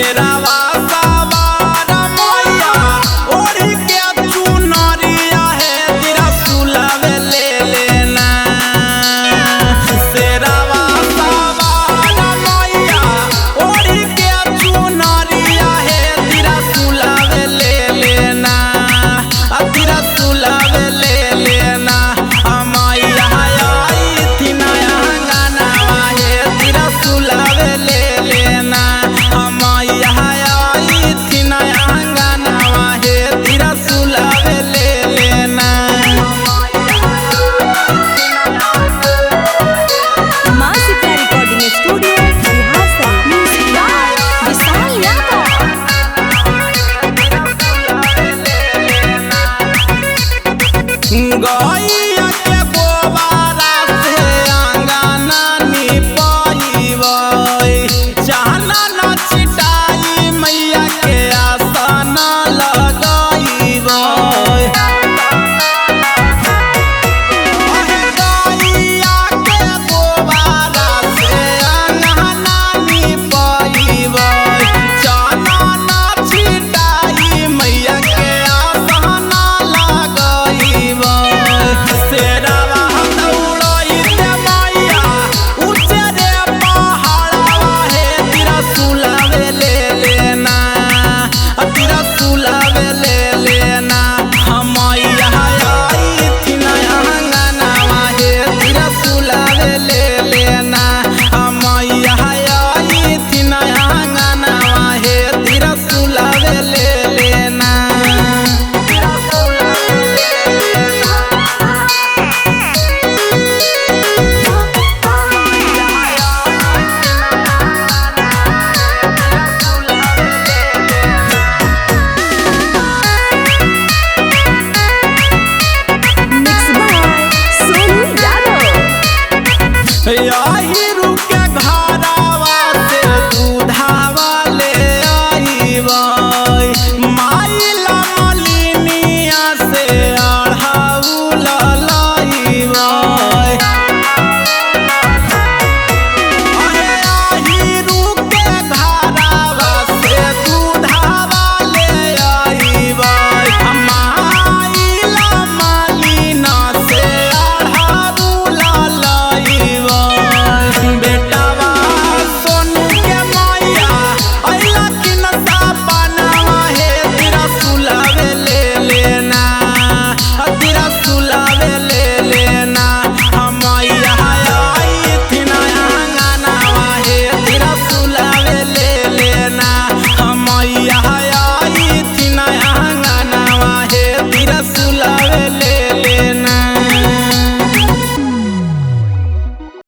शेरावा सवार मैया ओढ़ के चुनरिया है तेरा सुलावे ले लेना। शेरावा सवार मैया ओढ़ के चुनरिया है तेरा सुलावे ले लेना। तेरा सुलावे ले लेना मैया आई थी नया गाना है तेरा सुलावे ले लेना। मैया आई थी नया गाना है तेरा सुलावे ले लेना। माँ Sita recording studio rehearsal music by Vishal Yadav. गैया के गोबारा से आंगना निपइबै चाहना न छिटाई मैया के आसन लगइबै। गैया के गोबारा से आंगना निपइबै चाहना न छिटाई मैया के आसन लगइबै। शेरावा दौड़इते मैया उचरे पहाड़वा है तेरा सुलावे ले लेना। तेरा सुलावे ले लेना मैया आई थी नया गाना है तेरा सुलावे ले लेना। मैया आई थी नया गाना है तेरा सुलावे ले लेना। Mix by Sonu Yadav.